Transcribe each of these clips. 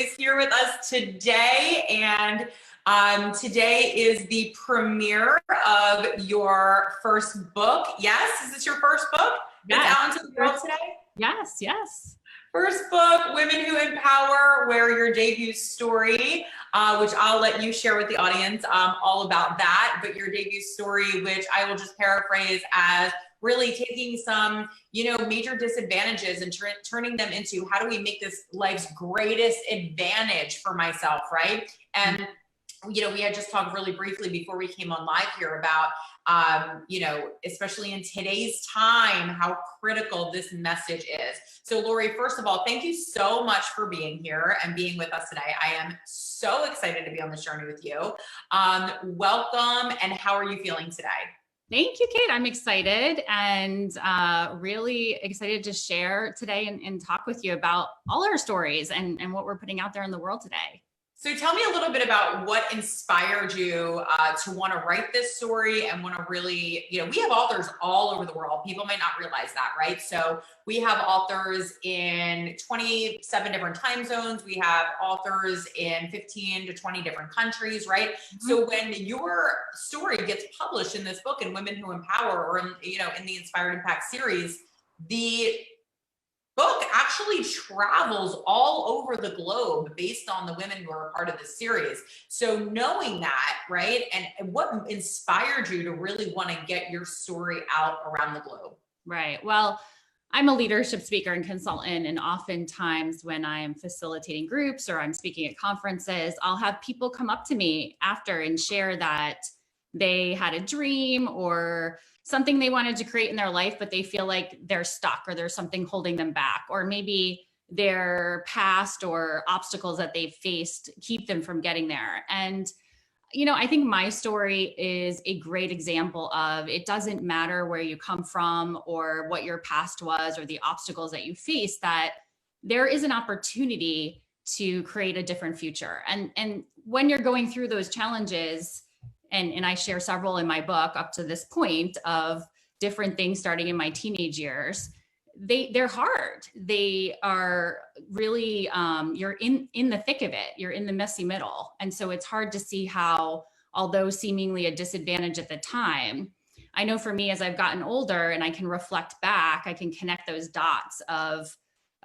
is here with us today, and today is the premiere of your first book. Yes, is this your first book that's out into the world today? Yes, yes. First book, Women Who Empower, where your debut story, which I'll let you share with the audience all about that, but your debut story, which I will just paraphrase as really taking some, major disadvantages and turning them into how do we make this life's greatest advantage for myself, right? And we had just talked really briefly before we came on live here about, especially in today's time, how critical this message is. So Laurie, first of all, thank you so much for being here and being with us today. I am so excited to be on this journey with you. Welcome, and how are you feeling today? Thank you, Kate. I'm excited and really excited to share today and talk with you about all our stories and what we're putting out there in the world today. So tell me a little bit about what inspired you to want to write this story and want to really, we have authors all over the world. People might not realize that, right? So we have authors in 27 different time zones. We have authors in 15 to 20 different countries, right? Mm-hmm. So when your story gets published in this book, in Women Who Empower, or in the Inspired Impact series, the book actually travels all over the globe based on the women who are a part of the series. So knowing that, right, and what inspired you to really want to get your story out around the globe? Right. Well, I'm a leadership speaker and consultant, and oftentimes when I'm facilitating groups or I'm speaking at conferences, I'll have people come up to me after and share that they had a dream or something they wanted to create in their life, but they feel like they're stuck or there's something holding them back, or maybe their past or obstacles that they've faced keep them from getting there. And, I think my story is a great example of it doesn't matter where you come from or what your past was or the obstacles that you face, that there is an opportunity to create a different future. And when you're going through those challenges, and I share several in my book up to this point of different things starting in my teenage years, they're hard. They are really, you're in the thick of it. You're in the messy middle. And so it's hard to see how, although seemingly a disadvantage at the time, I know for me, as I've gotten older and I can reflect back, I can connect those dots of,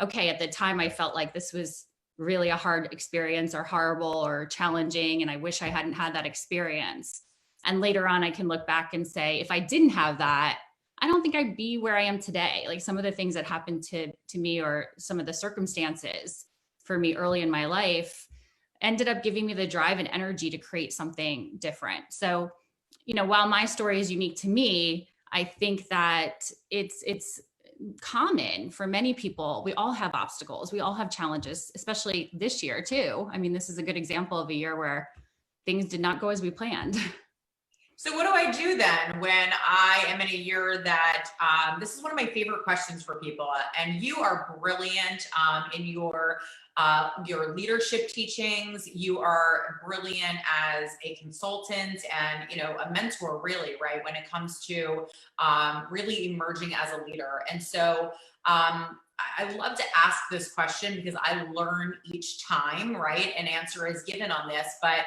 okay, at the time I felt like this was really a hard experience or horrible or challenging, and I wish I hadn't had that experience. And later on, I can look back and say, if I didn't have that, I don't think I'd be where I am today. Like some of the things that happened to me or some of the circumstances for me early in my life ended up giving me the drive and energy to create something different. So, while my story is unique to me, I think that it's common for many people. We all have obstacles. We all have challenges, especially this year too. I mean, this is a good example of a year where things did not go as we planned. So what do I do then when I am in a year that, this is one of my favorite questions for people, and you are brilliant in your leadership teachings. You are brilliant as a consultant and, a mentor, really, right? When it comes to really emerging as a leader. And so I love to ask this question because I learn each time, right? An answer is given on this, but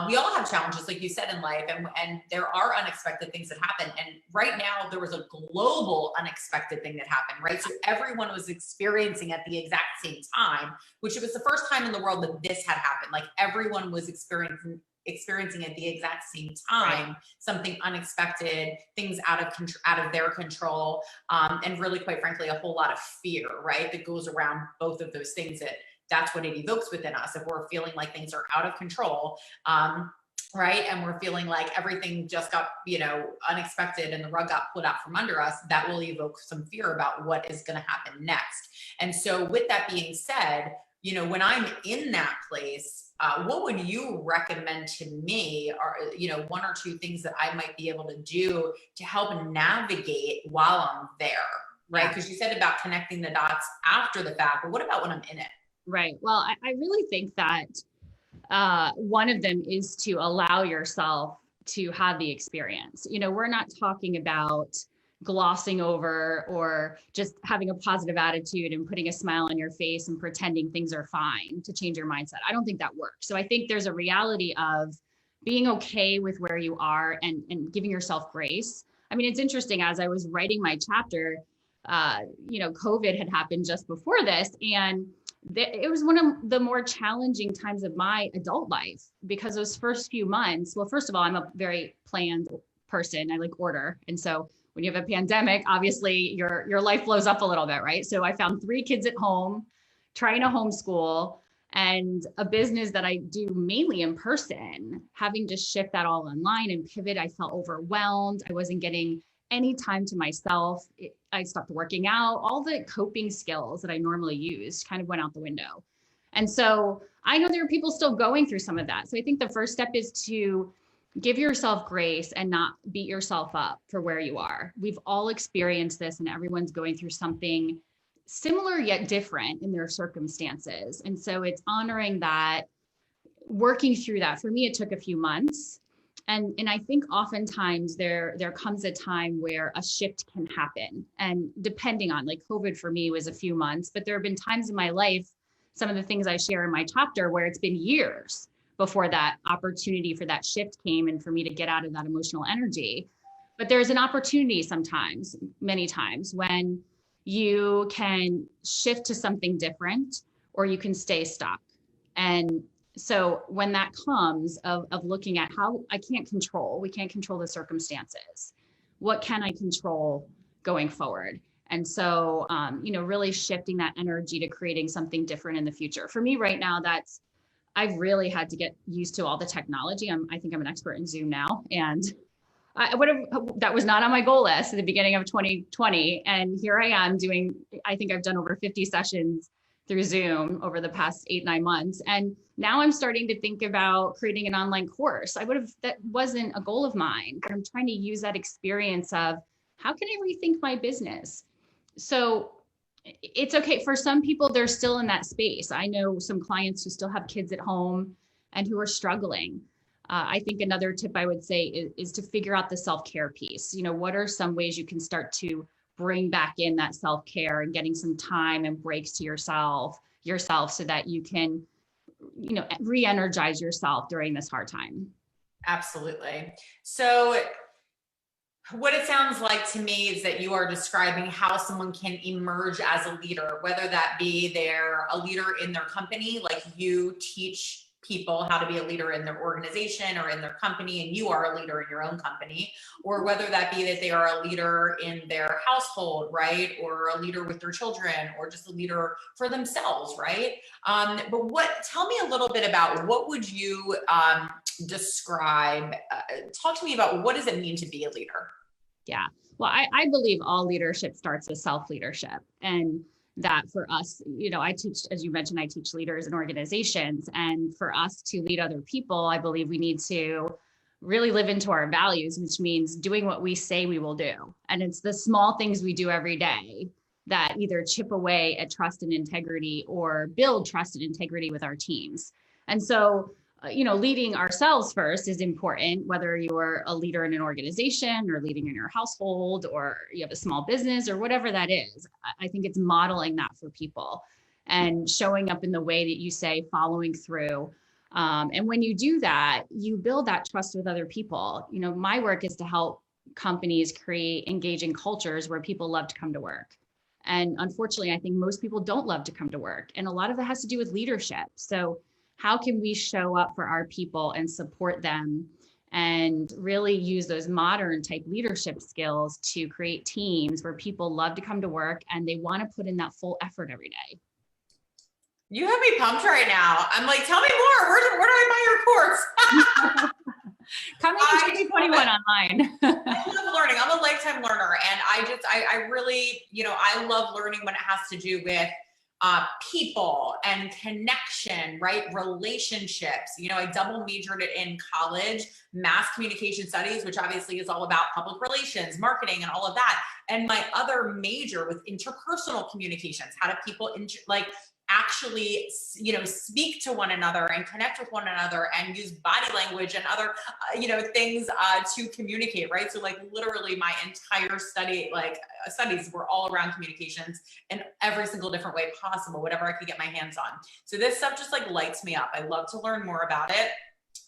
we all have challenges, like you said, in life, and there are unexpected things that happen. And right now there was a global unexpected thing that happened, right? So everyone was experiencing at the exact same time, which it was the first time in the world that this had happened. Like everyone was experiencing at the exact same time, right, something unexpected, things out of their control, and really, quite frankly, a whole lot of fear, right, that goes around both of those things. That's what it evokes within us. If we're feeling like things are out of control, right, and we're feeling like everything just got, unexpected and the rug got pulled out from under us, that will evoke some fear about what is going to happen next. And so with that being said, when I'm in that place, what would you recommend to me, or, one or two things that I might be able to do to help navigate while I'm there, right? Because you said about connecting the dots after the fact, but what about when I'm in it? Right. Well, I really think that one of them is to allow yourself to have the experience. We're not talking about glossing over or just having a positive attitude and putting a smile on your face and pretending things are fine to change your mindset. I don't think that works. So I think there's a reality of being okay with where you are and giving yourself grace. I mean, it's interesting, as I was writing my chapter, COVID had happened just before this, and it was one of the more challenging times of my adult life, because those first few months, well, first of all, I'm a very planned person. I like order. And so when you have a pandemic, obviously your life blows up a little bit, right? So I found 3 kids at home, trying to homeschool, and a business that I do mainly in person, having to shift that all online and pivot. I felt overwhelmed. I wasn't getting any time to myself. I stopped working out. All the coping skills that I normally use kind of went out the window. And so I know there are people still going through some of that. So I think the first step is to give yourself grace and not beat yourself up for where you are. We've all experienced this, and everyone's going through something similar yet different in their circumstances. And so it's honoring that, working through that. For me, it took a few months. And I think oftentimes there comes a time where a shift can happen. And depending on, like, COVID for me was a few months, but there have been times in my life, some of the things I share in my chapter, where it's been years before that opportunity for that shift came and for me to get out of that emotional energy. But there's an opportunity sometimes, many times, when you can shift to something different, or you can stay stuck. And so when that comes of looking at how we can't control the circumstances. What can I control going forward? And so, really shifting that energy to creating something different in the future. For me right now, I've really had to get used to all the technology. I think I'm an expert in Zoom now. And that was not on my goal list at the beginning of 2020. And here I am I think I've done over 50 sessions through Zoom over the past 8-9 months. And now I'm starting to think about creating an online course. That wasn't a goal of mine, but I'm trying to use that experience of how can I rethink my business? So it's okay. For some people, they're still in that space. I know some clients who still have kids at home and who are struggling. I think another tip I would say is to figure out the self-care piece. What are some ways you can start to bring back in that self-care and getting some time and breaks to yourself so that you can, re-energize yourself during this hard time. Absolutely. So what it sounds like to me is that you are describing how someone can emerge as a leader, whether that be they're a leader in their company, like you teach people how to be a leader in their organization or in their company, and you are a leader in your own company, or whether that be that they are a leader in their household, right? Or a leader with their children, or just a leader for themselves, right? Tell me a little bit about what would you describe, talk to me about what does it mean to be a leader? Yeah, well, I believe all leadership starts with self-leadership. And that for us, I teach, as you mentioned, I teach leaders in organizations. And for us to lead other people, I believe we need to really live into our values, which means doing what we say we will do. And it's the small things we do every day that either chip away at trust and integrity or build trust and integrity with our teams. And so, leading ourselves first is important, whether you're a leader in an organization or leading in your household or you have a small business or whatever that is. I think it's modeling that for people and showing up in the way that you say, following through. And when you do that, you build that trust with other people. My work is to help companies create engaging cultures where people love to come to work. And unfortunately, I think most people don't love to come to work. And a lot of it has to do with leadership. So how can we show up for our people and support them and really use those modern type leadership skills to create teams where people love to come to work and they want to put in that full effort every day? You have me pumped right now. I'm like, tell me more. Where do I buy your course? Coming in 2021 online. I love learning. I'm a lifetime learner. And I really, I love learning when it has to do with people and connection, right? Relationships. I double majored it in college, mass communication studies, which obviously is all about public relations, marketing, and all of that. And my other major was interpersonal communications. How do people actually, speak to one another and connect with one another and use body language and other, things to communicate, right? So like literally my entire studies were all around communications in every single different way possible, whatever I could get my hands on. So this stuff just like lights me up. I love to learn more about it.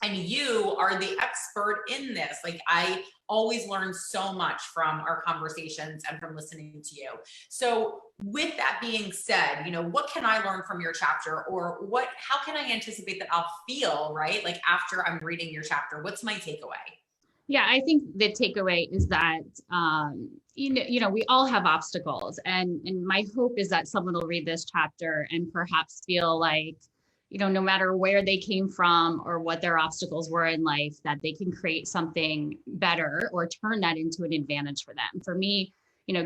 And you are the expert in this. Like I always learn so much from our conversations and from listening to you. So with that being said, what can I learn from your chapter, or how can I anticipate that I'll feel, right? Like after I'm reading your chapter, what's my takeaway? Yeah, I think the takeaway is that, we all have obstacles, and my hope is that someone will read this chapter and perhaps feel like, no matter where they came from or what their obstacles were in life, that they can create something better or turn that into an advantage for them. For me,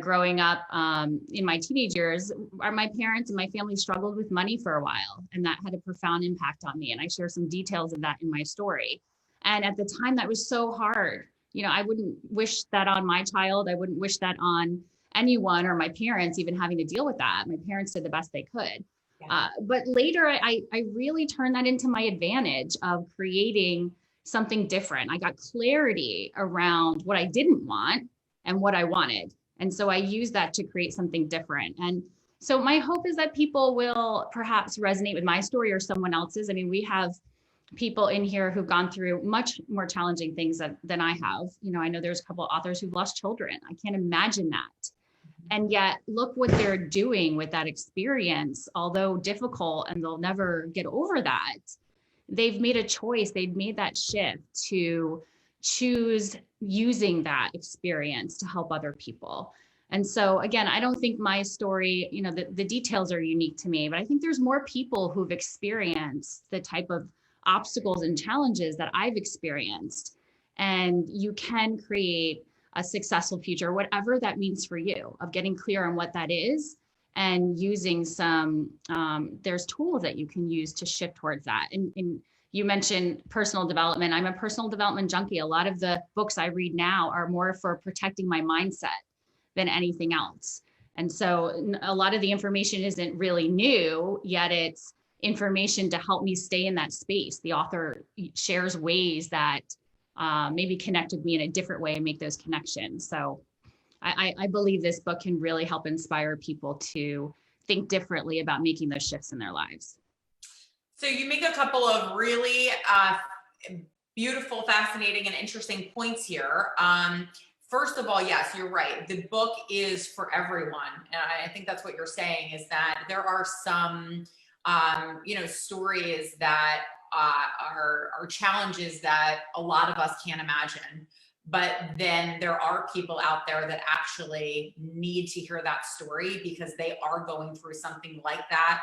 growing up in my teenage years, my parents and my family struggled with money for a while, and that had a profound impact on me. And I share some details of that in my story. And at the time, that was so hard. I wouldn't wish that on my child. I wouldn't wish that on anyone, or my parents even having to deal with that. My parents did the best they could. But later, I really turned that into my advantage of creating something different. I got clarity around what I didn't want and what I wanted. And so I used that to create something different. And so my hope is that people will perhaps resonate with my story or someone else's. I mean, we have people in here who've gone through much more challenging things than I have. I know there's a couple of authors who've lost children. I can't imagine that. And yet look what they're doing with that experience, although difficult, and they'll never get over that. They've made a choice. They've made that shift to choose using that experience to help other people. And so again, I don't think my story, the details are unique to me, but I think there's more people who've experienced the type of obstacles and challenges that I've experienced. And you can create a successful future, whatever that means for you, of getting clear on what that is and using there's tools that you can use to shift towards that. And you mentioned personal development. I'm a personal development junkie. A lot of the books I read now are more for protecting my mindset than anything else. And so a lot of the information isn't really new, yet it's information to help me stay in that space. The author shares ways that maybe connect with me in a different way and make those connections. So I believe this book can really help inspire people to think differently about making those shifts in their lives. So you make a couple of really beautiful, fascinating, and interesting points here. First of all, yes, you're right. The book is for everyone. And I think that's what you're saying, is that there are some, stories that are challenges that a lot of us can't imagine. But then there are people out there that actually need to hear that story because they are going through something like that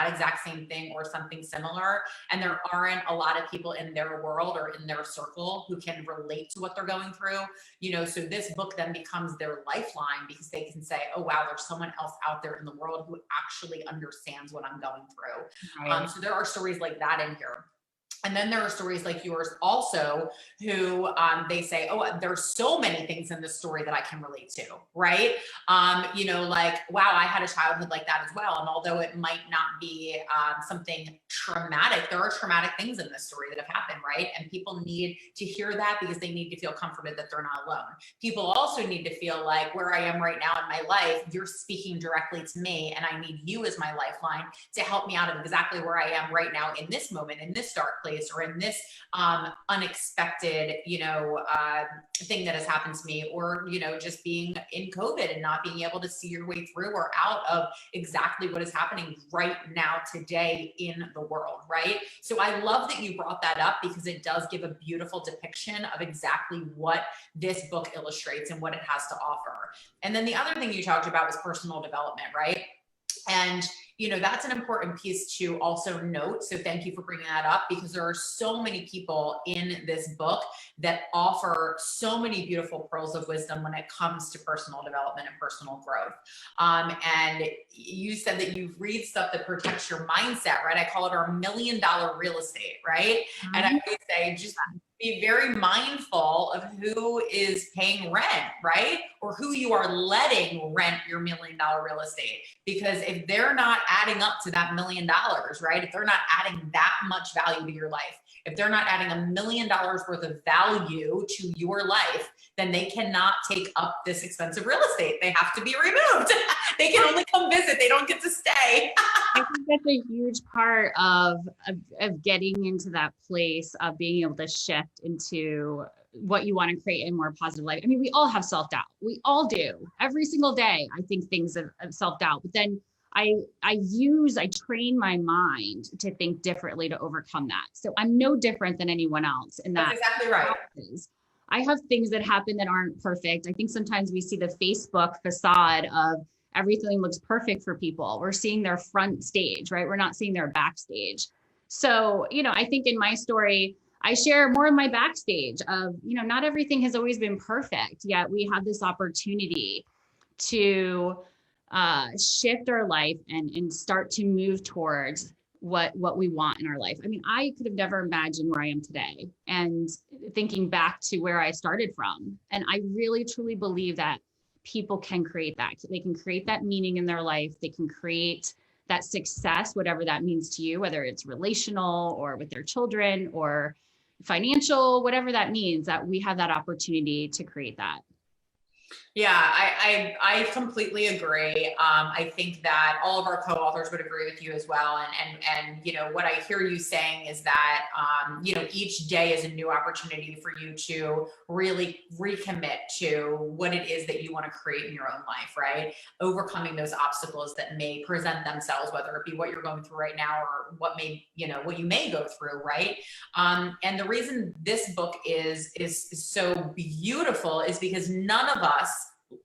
exact same thing or something similar. And there aren't a lot of people in their world or in their circle who can relate to what they're going through. So this book then becomes their lifeline because they can say, oh, wow, there's someone else out there in the world who actually understands what I'm going through. Right. So there are stories like that in here. And then there are stories like yours also who they say, oh, there's so many things in this story that I can relate to, right? Like, wow, I had a childhood like that as well. And although it might not be something traumatic, there are traumatic things in this story that have happened, right? And people need to hear that because they need to feel comforted that they're not alone. People also need to feel like where I am right now in my life, you're speaking directly to me, and I need you as my lifeline to help me out of exactly where I am right now in this moment, in this dark place, or in this unexpected, thing that has happened to me, or, just being in COVID and not being able to see your way through or out of exactly what is happening right now today in the world, right? So I love that you brought that up because it does give a beautiful depiction of exactly what this book illustrates and what it has to offer. And then the other thing you talked about was personal development, right? And that's an important piece to also note. So thank you for bringing that up, because there are so many people in this book that offer so many beautiful pearls of wisdom when it comes to personal development and personal growth. And you said that you read stuff that protects your mindset, right? I call it our $1 million real estate, right? Mm-hmm. And I always say, just be very mindful of who is paying rent, right? Or who you are letting rent your $1 million real estate. Because if they're not adding up to that $1 million, right? If they're not adding that much value to your life, if they're not adding $1 million worth of value to your life, then they cannot take up this expensive real estate. They have to be removed. They can only come visit. They don't get to stay. I think that's a huge part of getting into that place of being able to shift into what you want to create a more positive life. I mean, we all have self-doubt. We all do. Every single day, I think things of self-doubt. But then I train my mind to think differently to overcome that. So I'm no different than anyone else in that. That's exactly right. I have things that happen that aren't perfect. I think sometimes we see the Facebook facade of everything looks perfect for people. We're seeing their front stage, right? We're not seeing their backstage. So, I think in my story, I share more of my backstage of, not everything has always been perfect, yet we have this opportunity to shift our life and start to move towards what we want in our life. I mean, I could have never imagined where I am today, and thinking back to where I started from. And I really, truly believe that people can create that. They can create that meaning in their life. They can create that success, whatever that means to you, whether it's relational or with their children or financial, whatever that means, that we have that opportunity to create that. Yeah, I completely agree. I think that all of our co-authors would agree with you as well. And what I hear you saying is that, each day is a new opportunity for you to really recommit to what it is that you want to create in your own life, right? Overcoming those obstacles that may present themselves, whether it be what you're going through right now or what you may go through, right? And the reason this book is so beautiful is because none of us,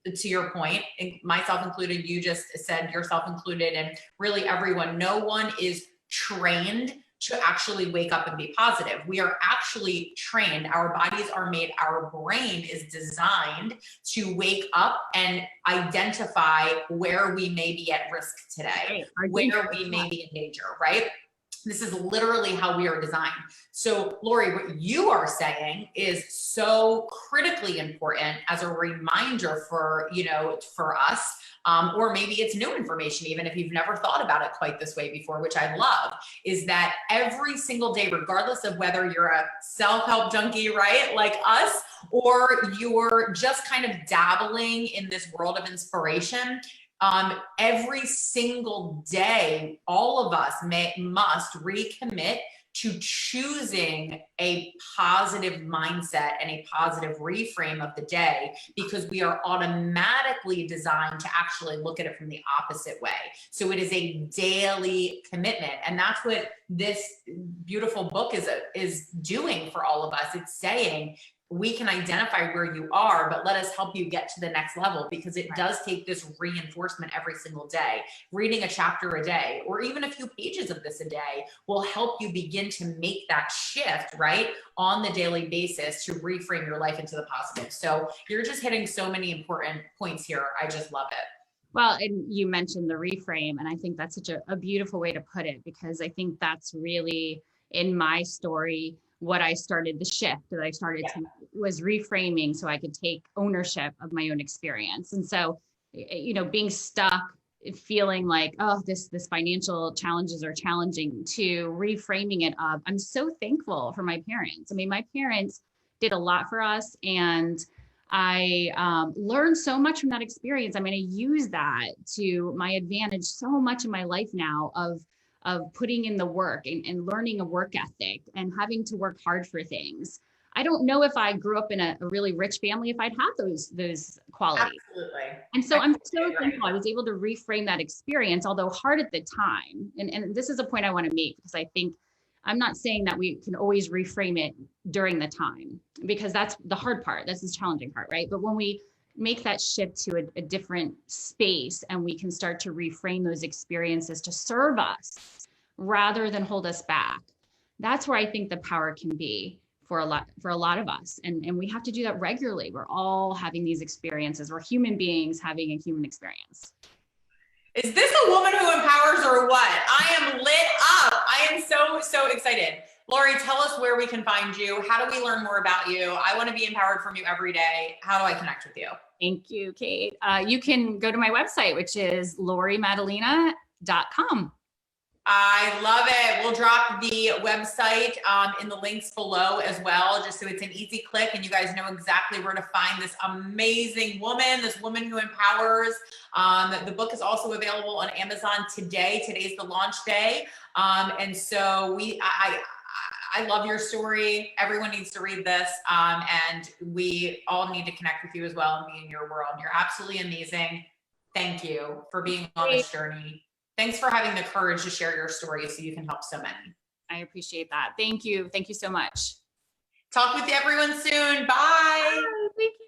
to your point, myself included, you just said yourself included, and really everyone, no one is trained to actually wake up and be positive. We are actually trained. Our bodies are made, our brain is designed to wake up and identify where we may be at risk today, where we may be in danger, right? This is literally how we are designed. So, Laurie, what you are saying is so critically important as a reminder for us, or maybe it's new information, even if you've never thought about it quite this way before, which I love, is that every single day, regardless of whether you're a self-help junkie, right, like us, or you're just kind of dabbling in this world of inspiration, every single day, all of us must recommit to choosing a positive mindset and a positive reframe of the day, because we are automatically designed to actually look at it from the opposite way. So it is a daily commitment. And that's what this beautiful book is doing for all of us. It's saying, we can identify where you are, but let us help you get to the next level, because it does take this reinforcement every single day. Reading a chapter a day, or even a few pages of this a day, will help you begin to make that shift, right, on the daily basis to reframe your life into the positive. So you're just hitting so many important points here. I just love it. Well, and you mentioned the reframe, and I think that's such a beautiful way to put it, because I think that's really, in my story, what I started, the shift that I started to was reframing so I could take ownership of my own experience. And so, being stuck, feeling like, oh, this financial challenges are challenging, to reframing it up. I'm so thankful for my parents. I mean, my parents did a lot for us, and I learned so much from that experience. I'm going to use that to my advantage so much in my life now, of putting in the work and learning a work ethic and having to work hard for things. I don't know if I grew up in a really rich family, if I'd had those qualities. Absolutely. And so I'm so thankful I was able to reframe that experience, although hard at the time. And this is a point I want to make, because I think I'm not saying that we can always reframe it during the time, because that's the hard part. That's the challenging part, right? But when we make that shift to a different space, and we can start to reframe those experiences to serve us rather than hold us back, that's where I think the power can be for a lot of us. And we have to do that regularly. We're all having these experiences. We're human beings having a human experience. Is this a woman who empowers or what? I am lit up. I am so excited. Laurie, tell us where we can find you. How do we learn more about you? I want to be empowered from you every day. How do I connect with you? Thank you, Kate. You can go to my website, which is lauriemaddalena.com. I love it. We'll drop the website in the links below as well, just so it's an easy click and you guys know exactly where to find this amazing woman, this woman who empowers. The book is also available on Amazon today. Today's the launch day. And so I love your story. Everyone needs to read this. And we all need to connect with you as well and be in your world. You're absolutely amazing. Thank you for being on this journey. Thanks for having the courage to share your story so you can help so many. I appreciate that. Thank you. Thank you so much. Talk with everyone soon. Bye. Bye. Thank you.